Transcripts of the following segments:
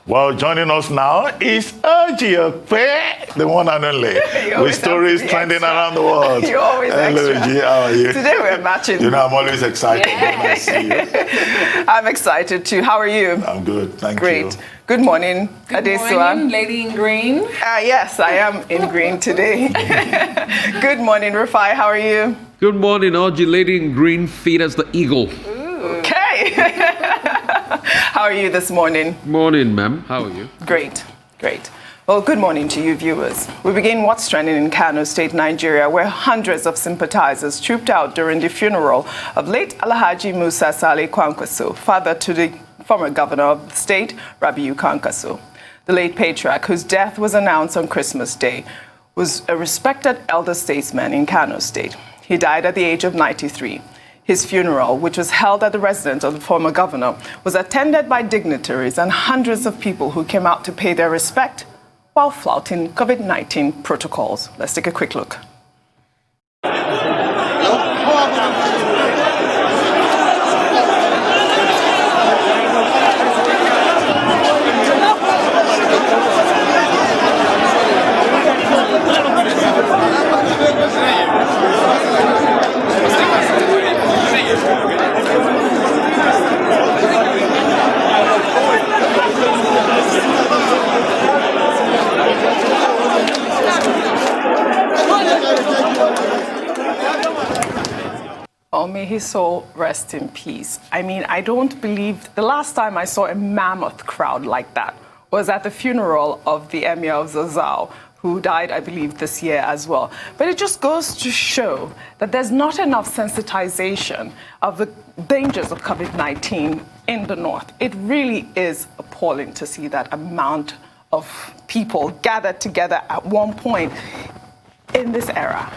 Well, joining us now is Okpe, the one and only, with stories trending around the world. You're always Hello, extra. G, how are you? Today we're matching. You know, I'm always excited when I see you. I'm excited too. How are you? I'm good, thank you. Great. Good morning, Good morning, lady in green. Yes, I am in green today. Good morning, Rufai. How are you? Good morning, Audrey, lady in green, feet as the eagle. Okay. How are you this morning? Morning, ma'am. How are you? Great, great. Well, good morning to you, viewers. We begin what's trending in Kano State, Nigeria, where hundreds of sympathizers trooped out during the funeral of late Alhaji Musa Saleh Kwankwaso, father to the former governor of the state, Rabiu Kwankwaso. The late patriarch, whose death was announced on Christmas Day, was a respected elder statesman in Kano State. He died at the age of 93. His funeral, which was held at the residence of the former governor, was attended by dignitaries and hundreds of people who came out to pay their respect while flouting COVID-19 protocols. Let's take a quick look. Oh, may his soul rest in peace. I mean, I don't believe the last time I saw a mammoth crowd like that was at the funeral of the Emir of Zazzau, who died, I believe, this year as well. But it just goes to show that there's not enough sensitization of the dangers of COVID-19 in the north. It really is appalling to see that amount of people gathered together at one point in this era.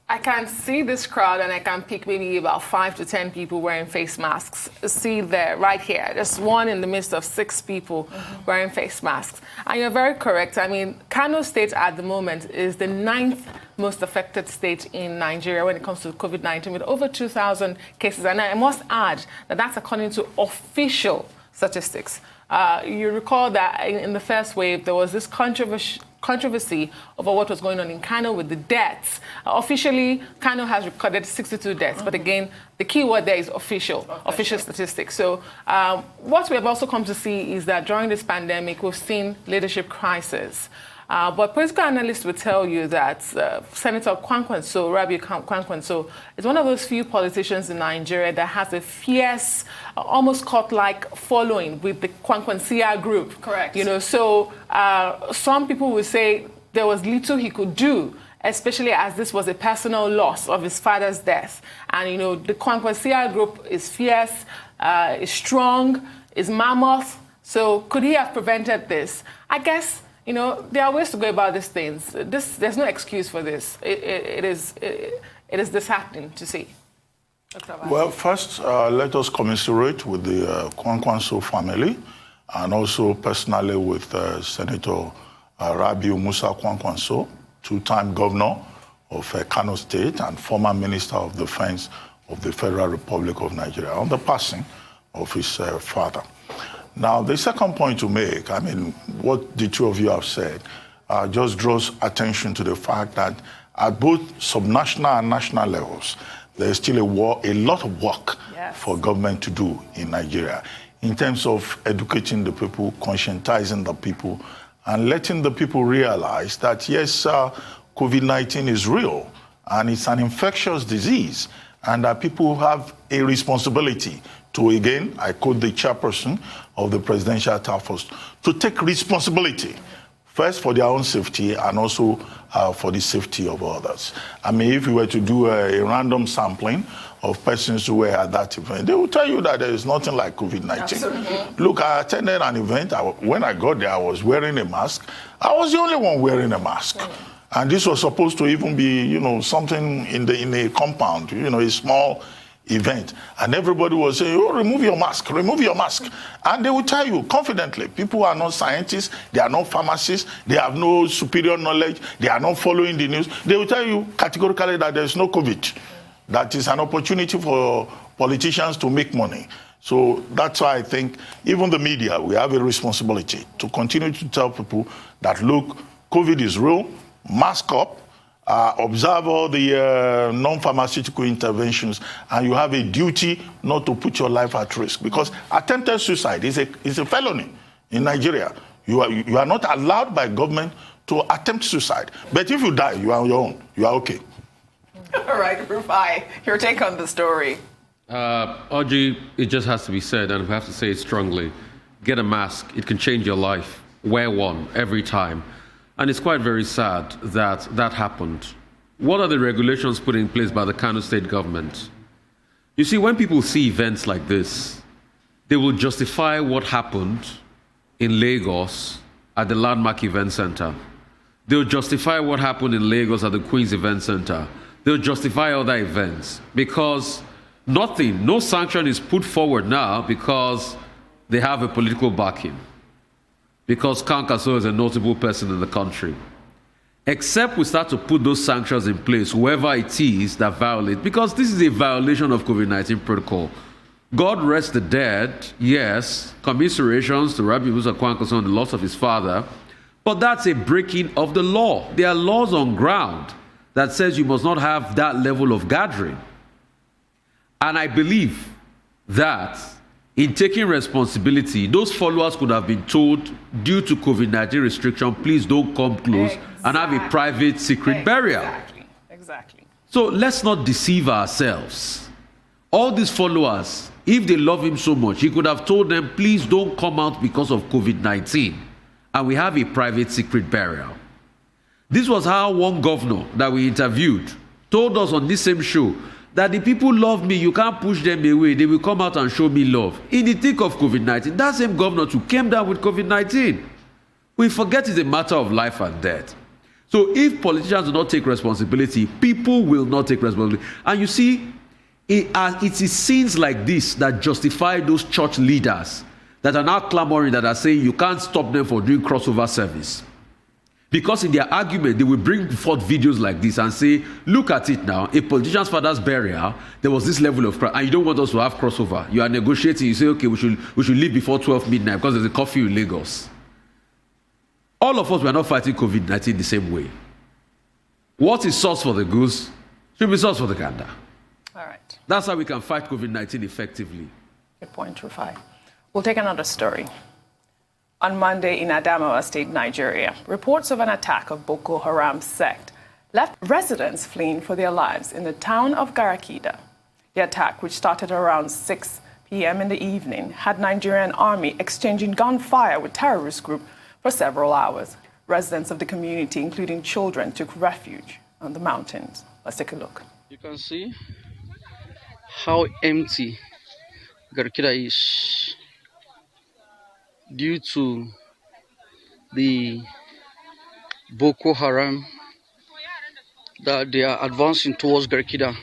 I can see this crowd and I can pick maybe about 5 to 10 people wearing face masks. See there, right here, just one in the midst of 6 people wearing face masks. And you're very correct. I mean, Kano State at the moment is the 9th most affected state in Nigeria when it comes to COVID-19 with over 2,000 cases. And I must add that that's according to official statistics. You recall that in the first wave, there was this controversy over what was going on in Kano with the deaths. Officially, Kano has recorded 62 deaths, but again, the key word there is official statistics. So what we have also come to see is that during this pandemic, we've seen leadership crisis. But political analysts will tell you that Senator Kwankwaso, Rabiu Kwankwaso, is one of those few politicians in Nigeria that has a fierce, almost cult-like following with the Kwankwansia group. Correct. You know, so some people will say there was little he could do, especially as this was a personal loss of his father's death. And, you know, the Kwankwansia group is fierce, is strong, is mammoth. So could he have prevented this? I guess, you know, there are ways to go about these things. There's no excuse for this. It is disheartening to see. Well, first, let us commiserate with the Kwankwaso family and also personally with Senator Rabiu Musa Kwankwaso, two-time governor of Kano State and former Minister of Defense of the Federal Republic of Nigeria, on the passing of his father. Now, the second point to make, I mean, what the two of you have said, just draws attention to the fact that at both subnational and national levels, there's still a lot of work for government to do in Nigeria in terms of educating the people, conscientizing the people, and letting the people realize that, yes, COVID-19 is real and it's an infectious disease, and that people have a responsibility to, again, I quote the chairperson of the Presidential Task Force, to take responsibility, first for their own safety and also for the safety of others. I mean, if you were to do a random sampling of persons who were at that event, they will tell you that there is nothing like COVID-19. Look, I attended an event. When I got there, I was wearing a mask. I was the only one wearing a mask. And this was supposed to even be, you know, something in a compound, you know, a small event, and everybody was saying, oh, remove your mask, remove your mask. And they will tell you confidently, people are not scientists, they are not pharmacists, they have no superior knowledge, they are not following the news. They will tell you categorically that there is no COVID. That is an opportunity for politicians to make money. So that's why I think even the media, we have a responsibility to continue to tell people that, look, COVID is real, mask up, observe all the non-pharmaceutical interventions, and you have a duty not to put your life at risk. Because attempted suicide is a felony in Nigeria. You are not allowed by government to attempt suicide. But if you die, you are on your own. You are okay. All right, Rufai, your take on the story. Audrey, it just has to be said, and we have to say it strongly. Get a mask. It can change your life. Wear one every time. And it's quite very sad that that happened. What are the regulations put in place by the Kano state government? You see, when people see events like this, they will justify what happened in Lagos at the Landmark Event Center. They'll justify what happened in Lagos at the Queen's Event Center. They'll justify other events because no sanction is put forward now because they have a political backing. Because Kwankwaso is a notable person in the country. Except we start to put those sanctions in place, whoever it is that violate, because this is a violation of COVID-19 protocol. God rest the dead, yes, commiserations to Rabbi Musa Kwankwaso on the loss of his father, but that's a breaking of the law. There are laws on ground that says you must not have that level of gathering. And I believe that in taking responsibility, those followers could have been told, due to COVID-19 restriction, please don't come close and have a private, secret burial. Exactly. So let's not deceive ourselves. All these followers, if they love him so much, he could have told them, please don't come out because of COVID-19. And we have a private, secret burial. This was how one governor that we interviewed told us on this same show that the people love me, you can't push them away, they will come out and show me love. In the thick of COVID-19, that same governor too came down with COVID-19. We forget it's a matter of life and death. So if politicians do not take responsibility, people will not take responsibility. And you see, it is scenes like this that justify those church leaders that are now clamoring, that are saying you can't stop them for doing crossover service. Because in their argument, they will bring forth videos like this and say, look at it now, a politician's father's burial, there was this level of crowd, and you don't want us to have crossover. You are negotiating, you say, okay, we should leave before 12 midnight because there's a curfew in Lagos. All of us were not fighting COVID-19 the same way. What is sauce for the goose should be sauce for the gander. All right. That's how we can fight COVID-19 effectively. Good point, Rufai. We'll take another story. On Monday in Adamawa State, Nigeria, reports of an attack of Boko Haram sect left residents fleeing for their lives in the town of Garakida. The attack, which started around 6 p.m. in the evening, had Nigerian army exchanging gunfire with terrorist group for several hours. Residents of the community, including children, took refuge on the mountains. Let's take a look. You can see how empty Garakida is due to the Boko Haram that they are advancing towards Garakida.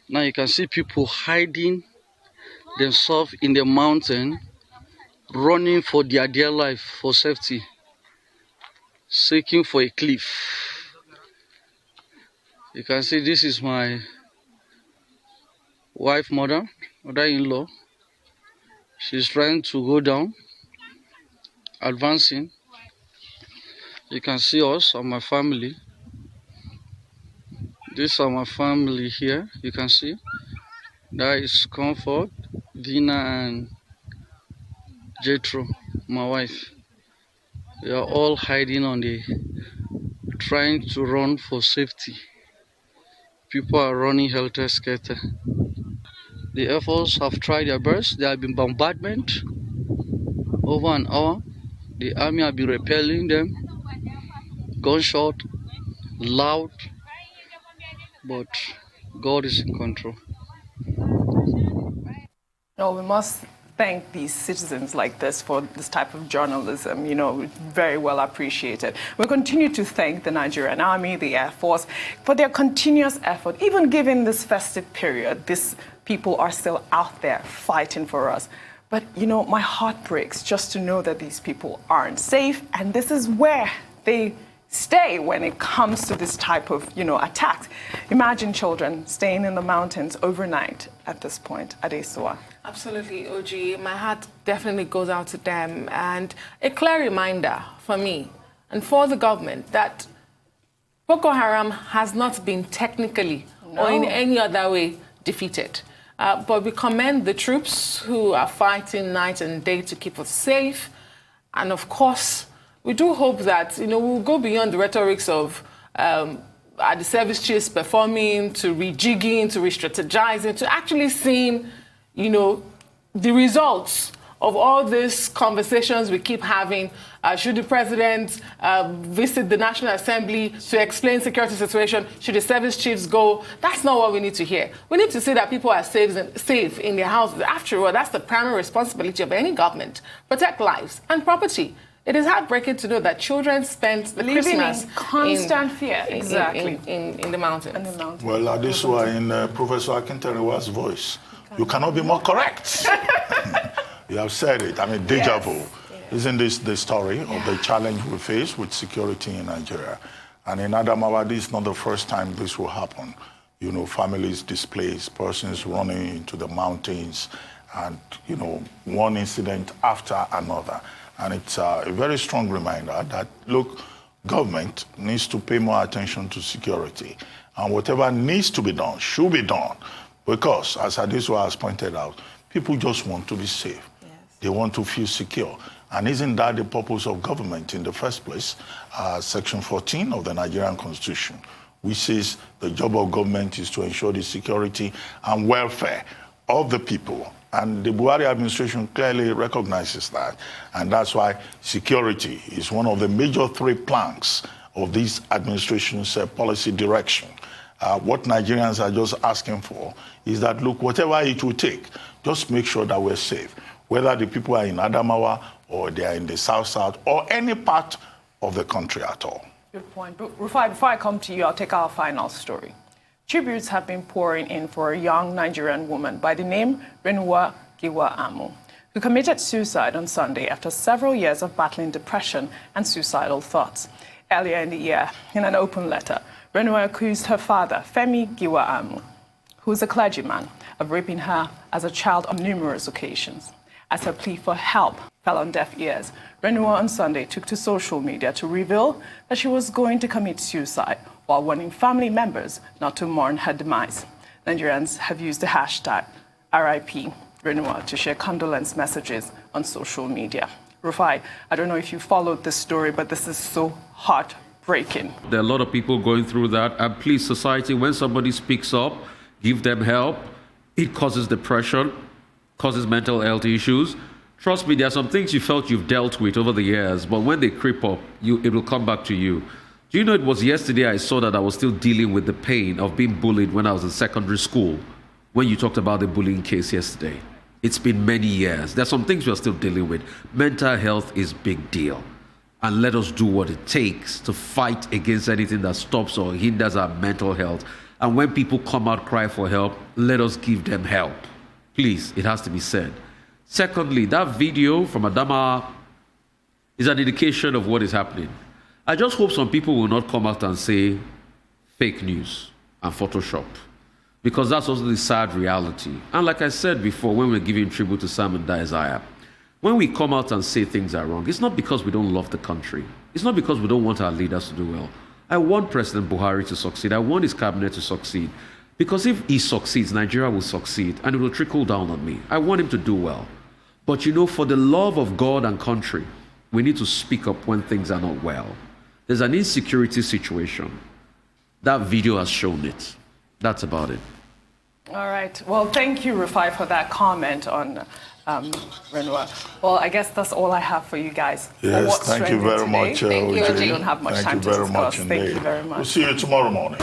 Now you can see people hiding themselves in the mountain, running for their dear life for safety, seeking for a cliff. You can see this is my wife, mother-in-law. She's trying to go down, advancing. You can see us and my family. These are my family here. You can see that is Comfort, Vina, and Jethro, my wife. They are all hiding on trying to run for safety. People are running helter-skelter. The Air Force have tried their best. There have been bombardment over an hour. The army have been repelling them. Gunshot, loud, but God is in control. No, we must thank these citizens like this for this type of journalism, very well appreciated. We continue to thank the Nigerian Army, the Air Force, for their continuous effort. Even given this festive period, these people are still out there fighting for us. But, my heart breaks just to know that these people aren't safe, and this is where they stay when it comes to this type of, attacks. Imagine children staying in the mountains overnight at this point, Adesua. Absolutely, OG. My heart definitely goes out to them. And a clear reminder for me and for the government that Boko Haram has not been technically or in any other way defeated. But we commend the troops who are fighting night and day to keep us safe. And of course, we do hope that, we'll go beyond the rhetorics of are the service chiefs performing, to rejigging, to re-strategizing, to actually seeing, the results of all these conversations we keep having. Should the president visit the National Assembly to explain security situation? Should the service chiefs go? That's not what we need to hear. We need to see that people are safe in their houses. After all, that's the primary responsibility of any government. Protect lives and property. It is heartbreaking to know that children spent the Christmas in constant fear. Exactly. In the mountains. Well, this was in Professor Akintarewa's voice. Okay. You cannot be more correct. You have said it. I mean, deja vu. Yes. Isn't this the story of the challenge we face with security in Nigeria? And in Adamawa, this is not the first time this will happen. Families displaced, persons running into the mountains, and, one incident after another. And it's a very strong reminder that, look, government needs to pay more attention to security. And whatever needs to be done should be done. Because, as Adesua has pointed out, people just want to be safe. Yes. They want to feel secure. And isn't that the purpose of government in the first place? Section 14 of the Nigerian Constitution, which says the job of government is to ensure the security and welfare of the people. And the Buhari administration clearly recognizes that. And that's why security is one of the major 3 planks of this administration's policy direction. What Nigerians are just asking for is that, look, whatever it will take, just make sure that we're safe. Whether the people are in Adamawa or they are in the South or any part of the country at all. Good point. But Rufai, before I come to you, I'll take our final story. Tributes have been pouring in for a young Nigerian woman by the name Renua Giwa-Amu, who committed suicide on Sunday after several years of battling depression and suicidal thoughts. Earlier in the year, in an open letter, Renua accused her father, Femi Giwa-Amu, who is a clergyman, of raping her as a child on numerous occasions. As her plea for help fell on deaf ears, Renua on Sunday took to social media to reveal that she was going to commit suicide, while warning family members not to mourn her demise. Nigerians have used the hashtag RIP Renua to share condolence messages on social media. Rufai, I don't know if you followed this story, but this is so heartbreaking. There are a lot of people going through that. And please, society, when somebody speaks up, give them help. It causes depression, causes mental health issues. Trust me, there are some things you felt you've dealt with over the years, but when they creep up, it will come back to you. Do you know, it was yesterday I saw that I was still dealing with the pain of being bullied when I was in secondary school, when you talked about the bullying case yesterday. It's been many years. There's some things we're still dealing with. Mental health is a big deal. And let us do what it takes to fight against anything that stops or hinders our mental health. And when people come out cry for help, let us give them help. Please, it has to be said. Secondly, that video from Adamawa is an indication of what is happening. I just hope some people will not come out and say fake news and Photoshop, because that's also the sad reality. And like I said before, when we're giving tribute to Sam and Isaiah, when we come out and say things are wrong, it's not because we don't love the country. It's not because we don't want our leaders to do well. I want President Buhari to succeed. I want his cabinet to succeed. Because if he succeeds, Nigeria will succeed, and it will trickle down on me. I want him to do well. But for the love of God and country, we need to speak up when things are not well. There's an insecurity situation. That video has shown it. That's about it. All right. Well, thank you, Rufai, for that comment on Renua. Well, I guess that's all I have for you guys. Yes, thank you very much. Thank you. We don't have much time to discuss. Thank you very much. Thank you very much. We'll see you tomorrow morning.